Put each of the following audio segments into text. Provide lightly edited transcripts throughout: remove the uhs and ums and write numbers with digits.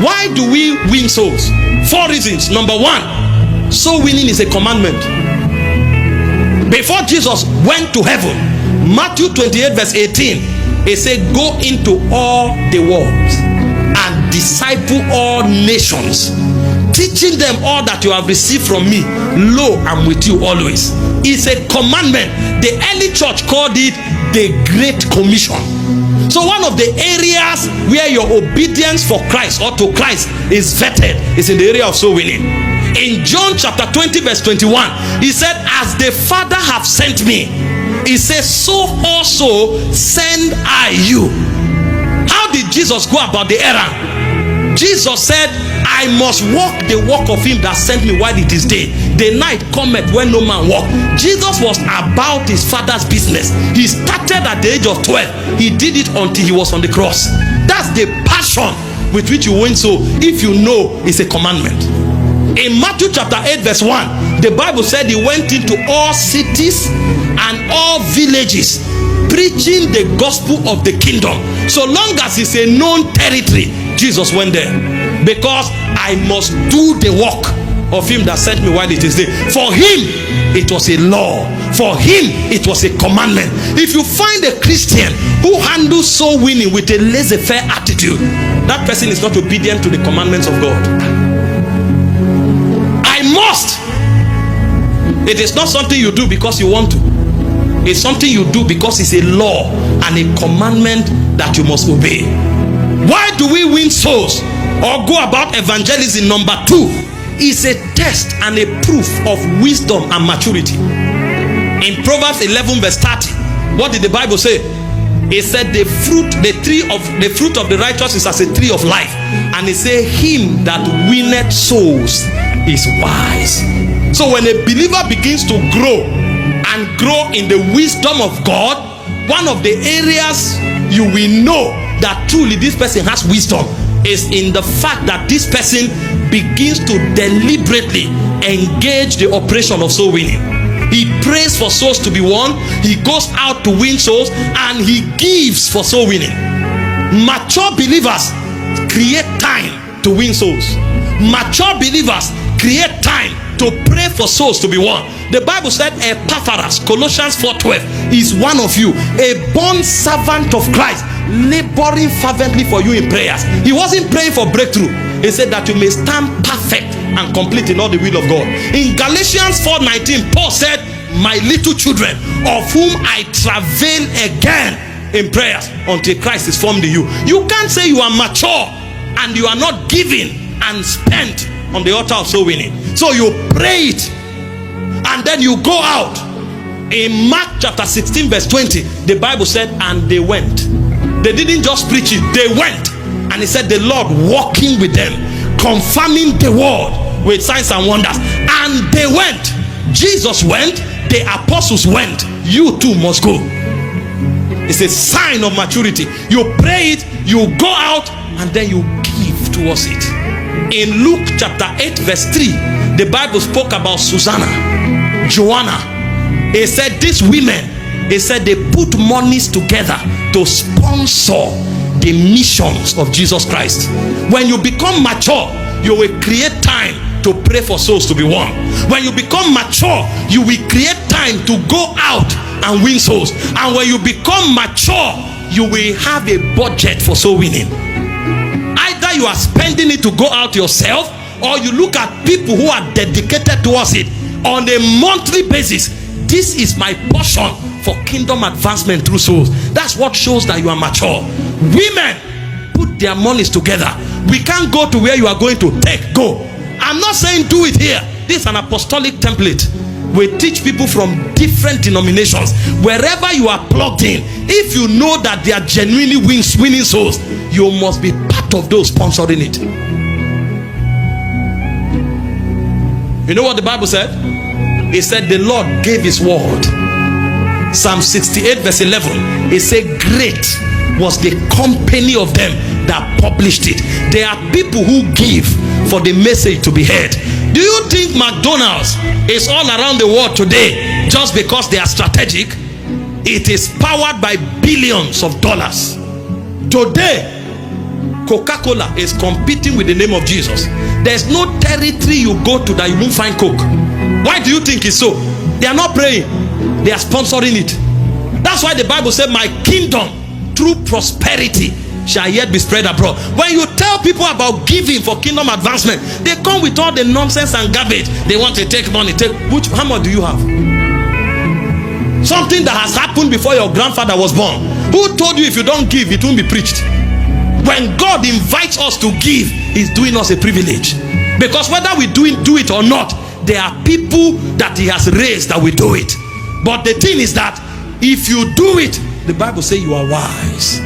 Why do we win souls? 4 reasons. Number 1, soul winning is a commandment. Before Jesus went to heaven, Matthew 28 verse 18, it said, go into all the world and disciple all nations, teaching them all that you have received from me. Lo, I'm with you always. It's a commandment. The early church called it the Great Commission. So one of the areas where your obedience for Christ or to Christ is vetted is in the area of soul winning. In John chapter 20 verse 21, he said, as the Father have sent me, he says, so also send I you. How did Jesus go about the errand? Jesus said, I must walk the walk of him that sent me while it is day. The night cometh when no man walk. Jesus was about his Father's business. He started at the age of 12. He did it until he was on the cross. That's the passion with which you win soul, if you know it's a commandment. In Matthew chapter 8 verse 1, the Bible said he went into all cities and all villages, preaching the gospel of the kingdom. So long as it's a known territory, Jesus went there, because I must do the work of him that sent me while it is day. For him it was a law, for him it was a commandment. If you find a Christian who handles soul winning with a laissez-faire attitude, that person is not obedient to the commandments of God. I must. It is not something you do because you want to. It's something you do because it's a law and a commandment that you must obey. Why do we win souls or go about evangelism? Number 2 is a test and a proof of wisdom and maturity. In Proverbs 11 verse 30, what did the Bible say? It said the fruit of the righteous is as a tree of life, and it said him that winneth souls is wise. So when a believer begins to grow and grow in the wisdom of God, one of the areas you will know that truly this person has wisdom is in the fact that this person begins to deliberately engage the operation of soul winning. He prays for souls to be won, he goes out to win souls, and he gives for soul winning. Mature believers create time to win souls. Mature believers create time to pray for souls to be won. The Bible said Epaphras, Colossians 4:12, is one of you, a born servant of Christ, laboring fervently for you in prayers. He wasn't praying for breakthrough. He said that you may stand perfect and complete in all the will of God. In Galatians 4:19, Paul said, my little children, of whom I travail again in prayers until Christ is formed in you. You can't say you are mature and you are not giving and spent on the altar of soul winning. So you pray it and then you go out. In Mark chapter 16 verse 20, the Bible said, and they went. They didn't just preach it, they went. And he said the Lord walking with them, confirming the word with signs and wonders. And they went. Jesus went, the apostles went. You too must go. It's a sign of maturity. You pray it, you go out, and then you give towards it. In Luke chapter 8 verse 3, the Bible spoke about Susanna, Joanna. It said these women, it said they put monies together to sponsor the missions of Jesus Christ. When you become mature, you will create time to pray for souls to be won. When you become mature, you will create time to go out and win souls. And when you become mature, you will have a budget for soul winning. Either you are spending it to go out yourself, or you look at people who are dedicated towards it on a monthly basis. This is my portion for kingdom advancement through souls. That's what shows that you are mature. Women put their monies together. We can't go to where you are going to take, go. I'm not saying do it here. This is an apostolic template. We teach people from different denominations. Wherever you are plugged in, if you know that they are genuinely winning souls, you must be part of those sponsoring it. You know what the Bible said? It said the Lord gave his word. Psalm 68 verse 11, it said great was the company of them that published it. There are people who give for the message to be heard. Do you think McDonald's is all around the world today just because they are strategic? It is powered by billions of dollars. Today, Coca-Cola is competing with the name of Jesus, there's no territory you go to that you won't find Coke. Why do you think it's so? They are not praying, they are sponsoring it. That's why the Bible said, my kingdom through prosperity shall yet be spread abroad. When you tell people about giving for kingdom advancement, they come with all the nonsense and garbage. They want to take money. How much do you have? Something that has happened before your grandfather was born. Who told you if you don't give, it won't be preached? When God invites us to give, he's doing us a privilege. Because whether we do it or not, there are people that he has raised that will do it. But the thing is that if you do it, the Bible says you are wise.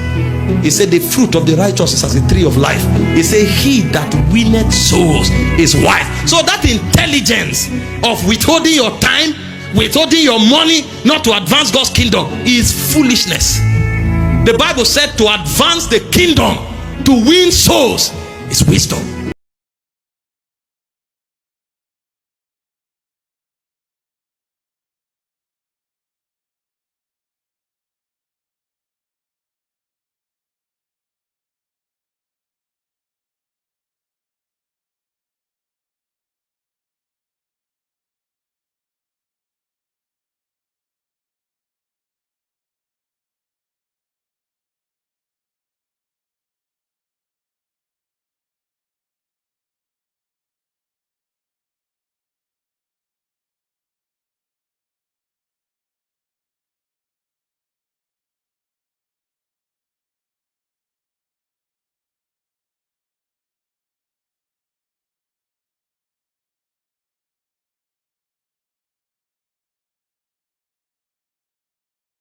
He said the fruit of the righteous is as a tree of life. He said he that winneth souls is wise. So that intelligence of withholding your time, withholding your money, not to advance God's kingdom, is foolishness. The Bible said to advance the kingdom, to win souls, is wisdom.